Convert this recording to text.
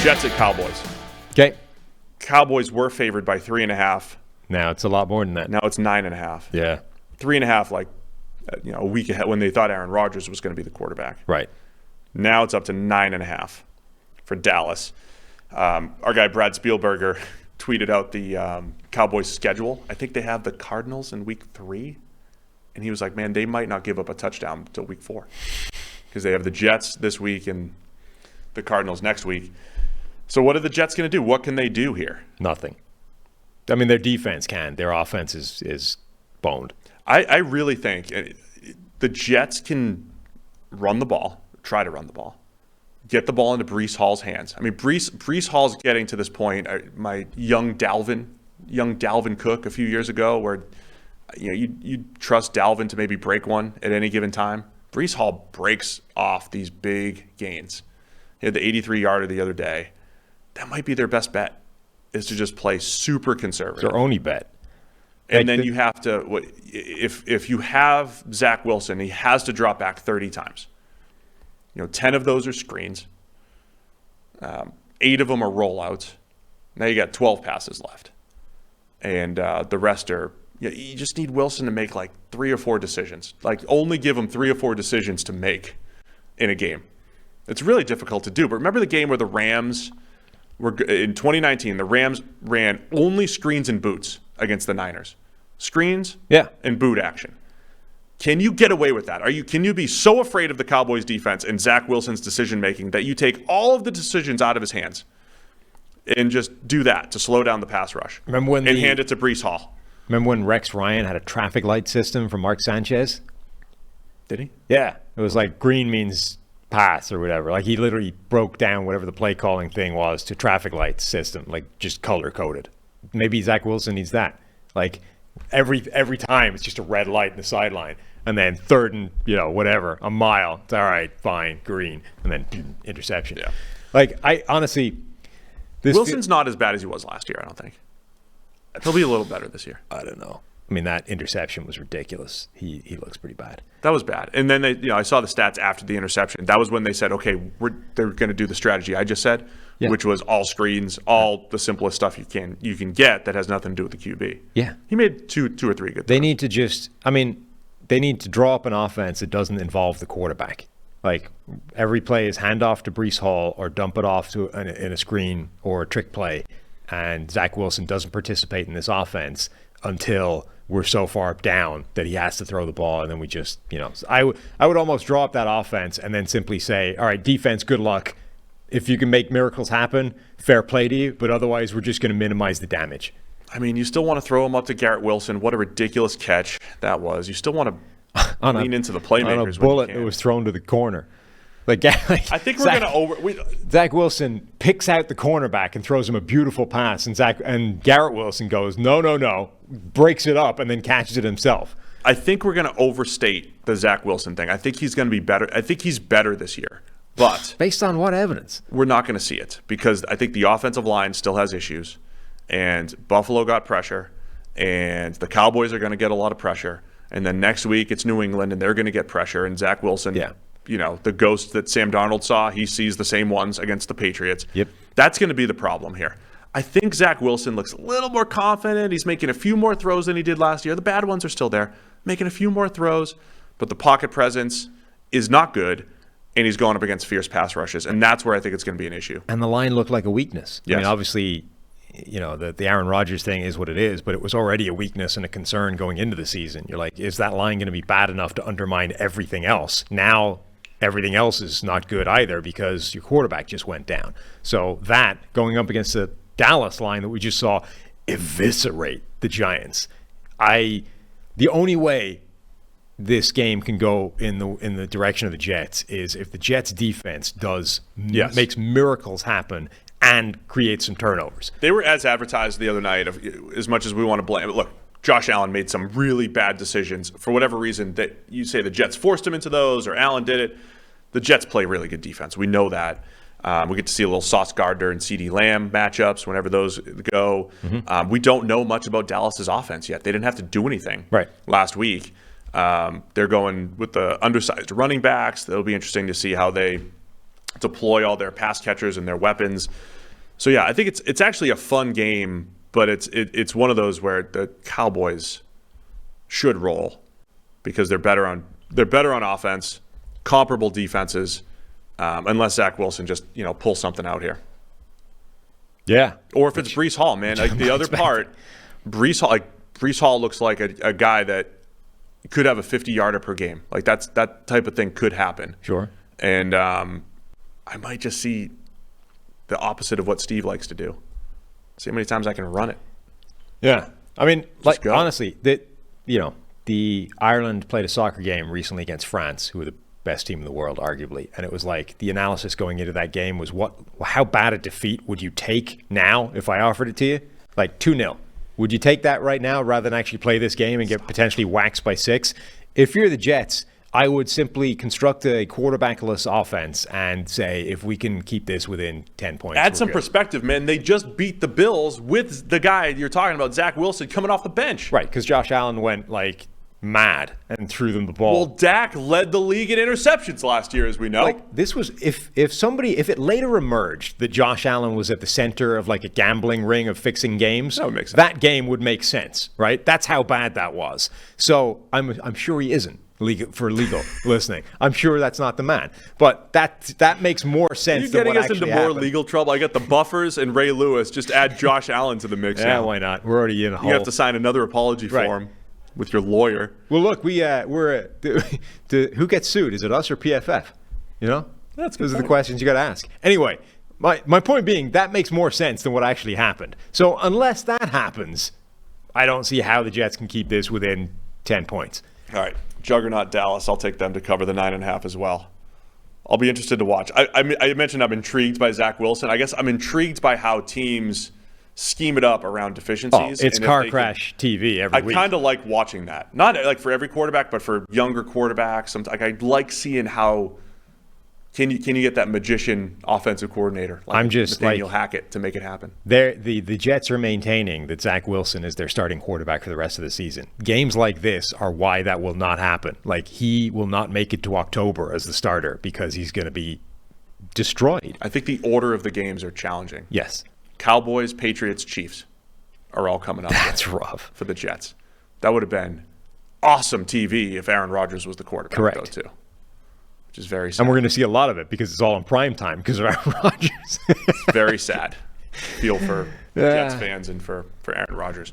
Jets at Cowboys. Okay. Cowboys were favored by 3.5. Now it's a lot more than that. Now it's 9.5. Yeah. 3.5, a week ahead when they thought Aaron Rodgers was going to be the quarterback. Right. Now it's up to 9.5 for Dallas. Our guy Brad Spielberger tweeted out the Cowboys schedule. I think they have the Cardinals in week 3. And he was like, man, they might not give up a touchdown until week 4. Because they have the Jets this week and the Cardinals next week. So what are the Jets going to do? What can they do here? Nothing. I mean, their defense can. Their offense is boned. I really think the Jets can run the ball, try to run the ball, get the ball into Breece Hall's hands. I mean, Breece Hall's getting to this point. My young Dalvin Cook a few years ago, where you trust Dalvin to maybe break one at any given time. Breece Hall breaks off these big gains. He had the 83-yarder the other day. That might be their best bet, is to just play super conservative. It's their only bet. And then you have to, if you have Zach Wilson, he has to drop back 30 times. 10 of those are screens. 8 of them are rollouts. Now you got 12 passes left. And the rest are, you just need Wilson to make 3 or 4 decisions. Only give him 3 or 4 decisions to make in a game. It's really difficult to do. But remember the game where the Rams were, in 2019, the Rams ran only screens and boots against the Niners. Screens and boot action. Can you get away with that? Can you be so afraid of the Cowboys defense and Zach Wilson's decision-making that you take all of the decisions out of his hands and just do that to slow down the pass rush and hand it to Breece Hall? Remember when Rex Ryan had a traffic light system for Mark Sanchez? Did he? Yeah. It was green means pass or whatever. He literally broke down whatever the play calling thing was to traffic light system, just color coded. Maybe Zach Wilson needs that. Every time it's just a red light in the sideline, and then third and whatever, a mile. It's all right, fine, green, and then interception. Yeah. I honestly, Wilson's not as bad as he was last year. I don't think he'll be a little better this year. I don't know. I mean, that interception was ridiculous. He looks pretty bad. That was bad. And then I saw the stats after the interception. That was when they said, okay, they're going to do the strategy I just said, which was all screens, all the simplest stuff you can get that has nothing to do with the QB. Yeah, he made two or three good. They need to they need to draw up an offense that doesn't involve the quarterback. Every play is hand off to Breece Hall or dump it off to in a screen or a trick play, and Zach Wilson doesn't participate in this offense until we're so far down that he has to throw the ball, and then we just, I would almost draw up that offense and then simply say, all right, defense, good luck. If you can make miracles happen, fair play to you, but otherwise we're just going to minimize the damage. I mean, you still want to throw him up to Garrett Wilson. What a ridiculous catch that was. You still want to lean into the playmakers. On a bullet that was thrown to the corner. I think we're going to Zach Wilson picks out the cornerback and throws him a beautiful pass, and Garrett Wilson goes, no, breaks it up and then catches it himself. I think we're going to overstate the Zach Wilson thing. I think he's going to be better. I think he's better this year. But based on what evidence? We're not going to see it because I think the offensive line still has issues, and Buffalo got pressure, and the Cowboys are going to get a lot of pressure, and then next week it's New England, and they're going to get pressure, and Zach Wilson, the ghost that Sam Darnold saw, he sees the same ones against the Patriots. Yep. That's going to be the problem here. I think Zach Wilson looks a little more confident. He's making a few more throws than he did last year. The bad ones are still there, making a few more throws, but the pocket presence is not good. And he's going up against fierce pass rushes, and that's where I think it's going to be an issue. And the line looked like a weakness. Yes. I mean, obviously, the Aaron Rodgers thing is what it is, but it was already a weakness and a concern going into the season. You're like, is that line going to be bad enough to undermine everything else? Now, everything else is not good either because your quarterback just went down. So that, going up against the Dallas line that we just saw eviscerate the Giants, the only way this game can go in the direction of the Jets is if the Jets defense makes miracles happen and creates some turnovers. They were as advertised the other night, as much as we want to blame. Look, Josh Allen made some really bad decisions for whatever reason that you say the Jets forced him into those or Allen did it. The Jets play really good defense. We know that. We get to see a little Sauce Gardner and CeeDee Lamb matchups whenever those go. Mm-hmm. We don't know much about Dallas's offense yet. They didn't have to do anything last week. They're going with the undersized running backs. It'll be interesting to see how they deploy all their pass catchers and their weapons. So yeah, I think it's actually a fun game, but it's one of those where the Cowboys should roll because they're better on offense, comparable defenses, unless Zach Wilson just pulls something out here. Yeah. Or if it's Breece Hall, man. Like the other part, Breece Hall looks like a guy that could have a 50-yarder per game. Like that type of thing could happen. Sure. And I might just see the opposite of what Steve likes to do. See how many times I can run it. Yeah. I mean, like go. honestly, the Ireland played a soccer game recently against France, who were the best team in the world, arguably. And it was like the analysis going into that game was how bad a defeat would you take now if I offered it to you? Like 2-0. Would you take that right now rather than actually play this game and get potentially waxed by 6? If you're the Jets, I would simply construct a quarterbackless offense and say, if we can keep this within 10 points. Add some good. Perspective, man. They just beat the Bills with the guy you're talking about, Zach Wilson, coming off the bench. Right, because Josh Allen went like mad and threw them the ball. Well, Dak led the league in interceptions last year, as we know. Like this was if it later emerged that Josh Allen was at the center of like a gambling ring of fixing games, that would make sense. That game would make sense, right? That's how bad that was. So I'm sure he isn't legal listening. I'm sure that's not the man, but that makes more sense. You're getting than what us into actually more happened. legal trouble. I got the Buffers and Ray Lewis. Just add Josh Allen to the mix. Yeah, now. why not? We're already in a hole. You have to sign another apology form with your lawyer. Well, look, we're who gets sued? Is it us or PFF? Those are the questions you got to ask. Anyway, my point being that makes more sense than what actually happened. So unless that happens, I don't see how the Jets can keep this within 10 points. All right, Juggernaut Dallas. I'll take them to cover the 9.5 as well. I'll be interested to watch. I mentioned I'm intrigued by Zach Wilson. I guess I'm intrigued by how teams scheme it up around deficiencies. It's car crash TV every week. I kind of like watching that. Not like for every quarterback, but for younger quarterbacks. I like seeing how can you get that magician offensive coordinator like I'm just Nathaniel Hackett to make it happen. The Jets are maintaining that Zach Wilson is their starting quarterback for the rest of the season. Games like this are why that will not happen. Like he will not make it to October as the starter because he's going to be destroyed. I think the order of the games are challenging. Yes. Cowboys, Patriots, Chiefs are all coming up. That's rough for the Jets. That would have been awesome TV if Aaron Rodgers was the quarterback, correct. though, too. Which is very sad. And we're going to see a lot of it because it's all in prime time because of Aaron Rodgers. It's very sad. Feel for Jets fans and for Aaron Rodgers.